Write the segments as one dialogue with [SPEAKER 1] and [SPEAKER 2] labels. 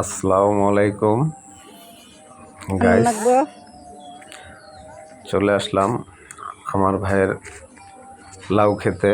[SPEAKER 1] আসসালামু আলাইকুম গাইস, চলে আসলাম আমার ভাইয়ের লাউ খেতে।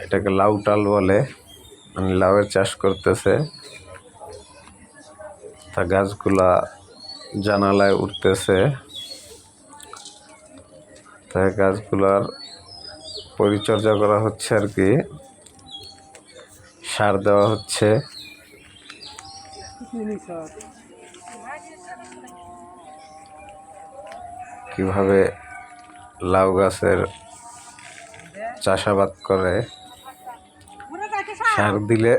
[SPEAKER 1] এটাকে লাউ টাল বলে, মানে লাউয়ের চাষ করতেছে। তা গাছগুলা জানালায় উঠতেছে, তাই গাছগুলার পরিচর্যা করা হচ্ছে আর কি, সার দেওয়া হচ্ছে। কিভাবে লাউ গাছের চাষাবাদ করে, সার দিলে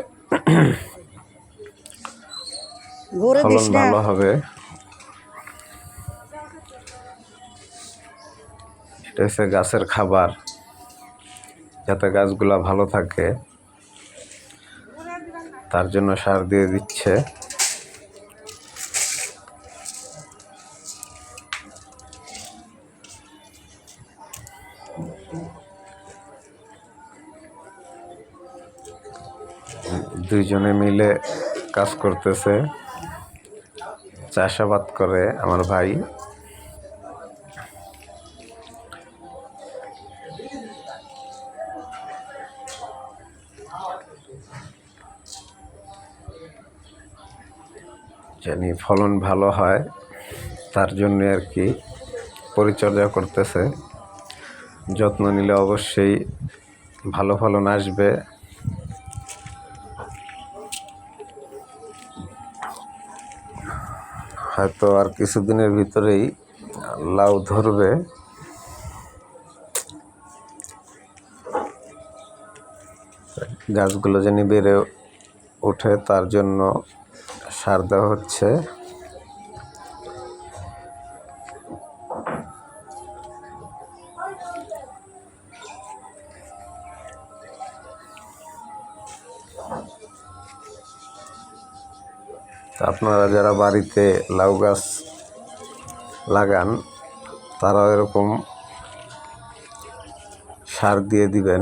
[SPEAKER 1] ফলন ভালো হবে। এটা হচ্ছে গাছের খাবার, যাতে গাছগুলা ভালো থাকে তার জন্য সার দিয়ে দিচ্ছে। দুইজনে মিলে কাজ করতেছে, চাষাবাদ করে আমার ভাই। জানি ফলন ভালো হয় তার জন্য আর কি পরিচর্যা করতেছে। যত্ন নিলে অবশ্যই ভালো ফলন আসবে। হয়তো আর কিছুদিনের ভিতরেই লাউ ধরবে। গাছগুলো যেন বেড়ে ওঠে তার জন্য সার দেওয়া হচ্ছে। আপনারা যারা বাড়িতে লাউ গাছ লাগান তারাও এরকম সার দিয়ে দিবেন।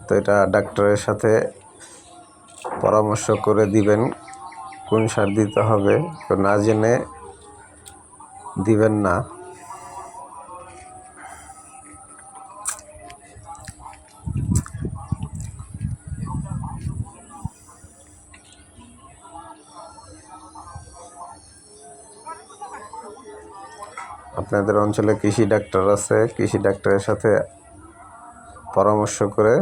[SPEAKER 1] তো এটা ডাক্তারের সাথে পরামর্শ করে দিবেন কোন সার দিতে হবে, তো না জেনে দিবেন না। আপনাদের অঞ্চলে কৃষি ডাক্তার আছে, কৃষি ডাক্তারের সাথে পরামর্শ করে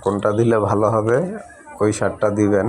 [SPEAKER 1] কোনটা দিলে ভালো হবে ওই সারটা দিবেন।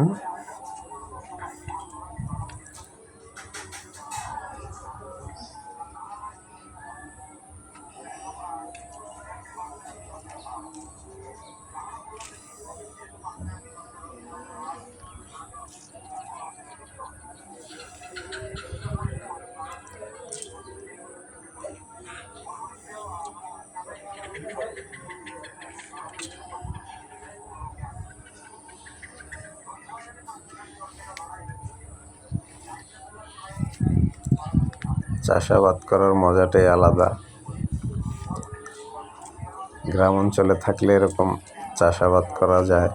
[SPEAKER 1] চাষাবাদ করার মজাটাই আলাদা। গ্রাম অঞ্চলে থাকলে এরকম চাষাবাদ করা যায়।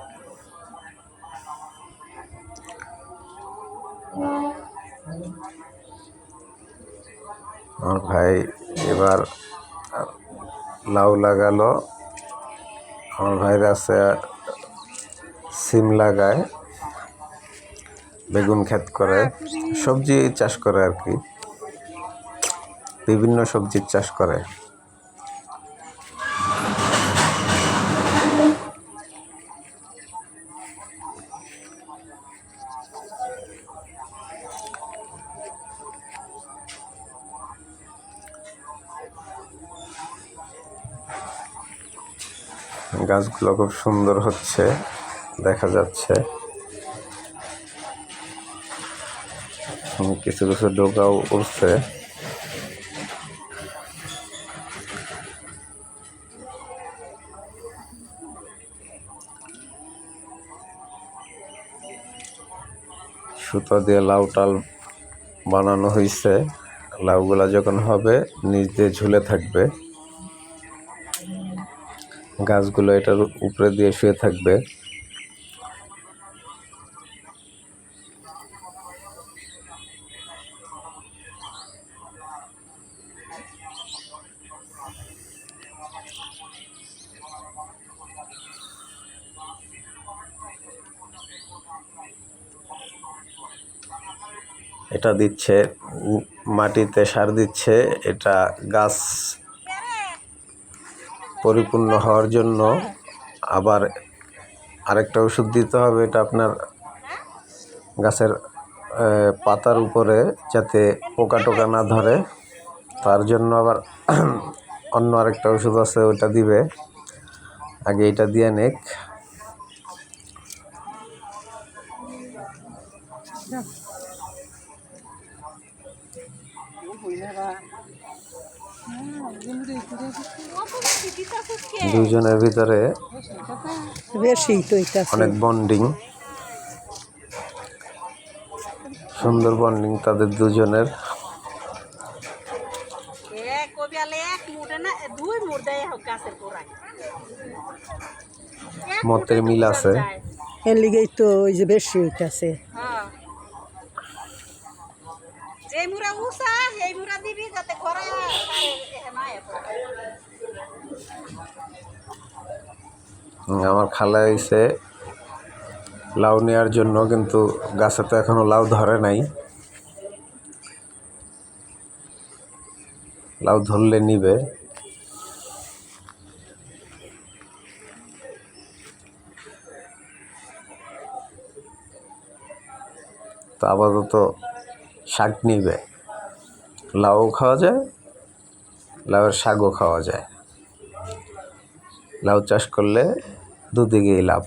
[SPEAKER 1] আমার ভাই এবার লাউ লাগালো। আমার ভাইয়ের আছে সিম লাগায়, বেগুন ক্ষেত করে, সবজি চাষ করে আর কি, বিভিন্ন সবজির চাষ করে। গাছগুলো খুব সুন্দর হচ্ছে, দেখা যাচ্ছে। কিছু কিছু ডোকাও উঠছে। সুতো দিয়ে লাউ টাল বানানো হয়েছে। লাউগুলা যখন হবে নিচ দিয়ে ঝুলে থাকবে, গাছগুলো এটার উপরে দিয়ে শুয়ে থাকবে। এটা দিচ্ছে মাটিতে সার দিচ্ছে, এটা গাছ পরিপূর্ণ হওয়ার জন্য। আবার আরেকটা ওষুধ দিতে হবে, এটা আপনার গাছের পাতার উপরে যাতে পোকা টোকা না ধরে, তার জন্য আবার অন্য আরেকটা ওষুধ আছে, ওটা দিবে। আগে এটা দিয়ে নেক। দুজনের ভিতরে অনেক বন্ডিং, সুন্দর বন্ডিং তাদের দুজনের। মতের মিল আছে,
[SPEAKER 2] এর লিগেই তো ওই যে বেশি হইতাছে।
[SPEAKER 1] আমার খালা হয়েছে লাউ নেওয়ার জন্য, কিন্তু গাছে তো এখনো লাউ ধরে নাই। লাউ ধরলে নিবে। তো আপাতত শাক নিবে। লাউও খাওয়া যায়, লাউয়ের শাকও খাওয়া যায়। লাউ চাষ করলে দুদিকেই লাভ।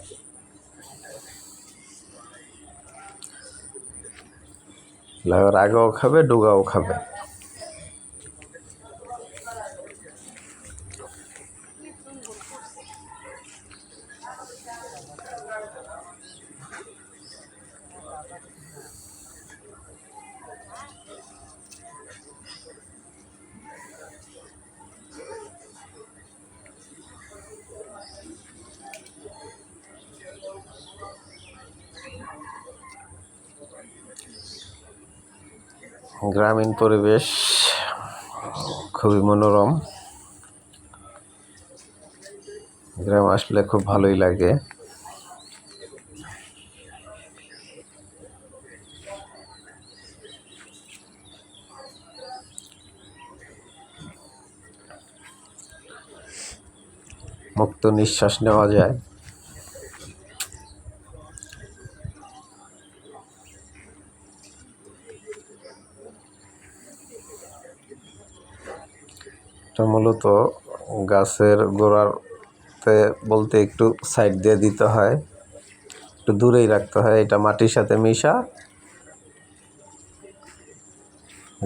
[SPEAKER 1] লাউয়ের আগেও খাবে, ডুগাও খাবে। গ্রামীণ পরিবেশ খুবই মনোরম। গ্রাম আসলে খুব ভালোই লাগে। মুক্ত নিঃশ্বাস নেওয়া যায়। এটা মূলত গাছের গোড়াতে বলতে একটু সাইড দিয়ে দিতে হয়, একটু দূরেই রাখতে হয়। এটা মাটির সাথে মিশা,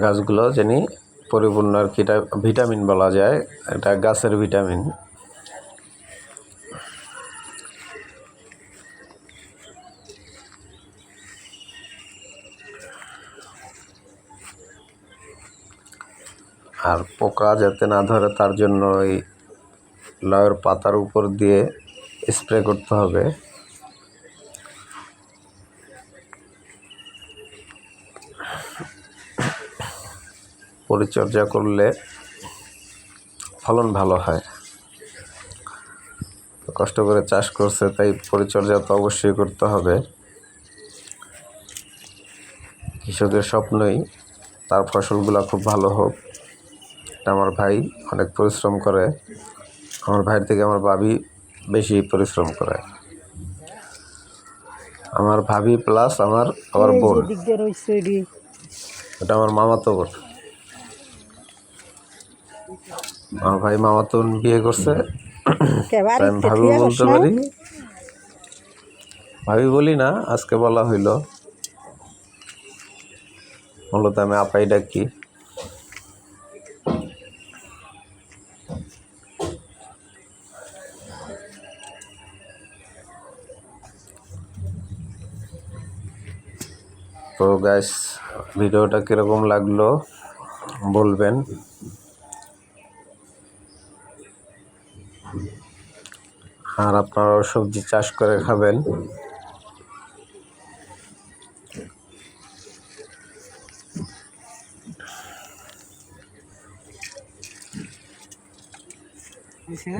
[SPEAKER 1] গাছগুলো জানি পরিপূর্ণ আর কি, এটা ভিটামিন বলা যায়, এটা গাছের ভিটামিন। আর পোকা যাতে না ধরে তার জন্য এই লাউয়ের পাতার উপর দিয়ে স্প্রে করতে হবে। পরিচর্যা করলে ফলন ভালো হয়। কষ্ট করে চাষ করছে, তাই পরিচর্যা তো অবশ্যই করতে হবে। কৃষকের স্বপ্নই তার ফসলগুলো খুব ভালো হোক। আমার ভাই অনেক পরিশ্রম করে, আমার ভাইয়ের থেকে আমার ভাবি বেশি পরিশ্রম করে। আমার ভাবি প্লাস আমার আবার বোন, এটা আমার মামাতো বোন। আমার ভাই মামাতো বোন বিয়ে করছে, আমি ভাবি বলতে পারি। ভাবি বলি না, আজকে বলা হইল, মূলত আমি আপাই ডাকি। তো গাইস, ভিডিওটা কীরকম লাগলো বলবেন। আর আপনারাও সবজি চাষ করে খাবেন।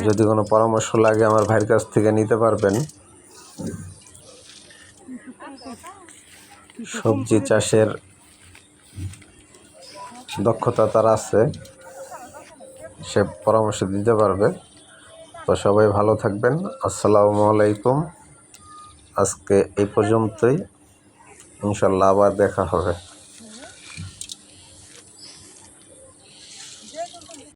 [SPEAKER 1] যদি কোনো পরামর্শ লাগে আমার ভাইয়ের কাছ থেকে নিতে পারবেন। সবজি চাষের দক্ষতা তার আছে, সে পরামর্শ দিতে পারবে। তো সবাই ভালো থাকবেন। আসসালামু আলাইকুম। আজকে এই পর্যন্তই, ইনশাল্লাহ আবার দেখা হবে।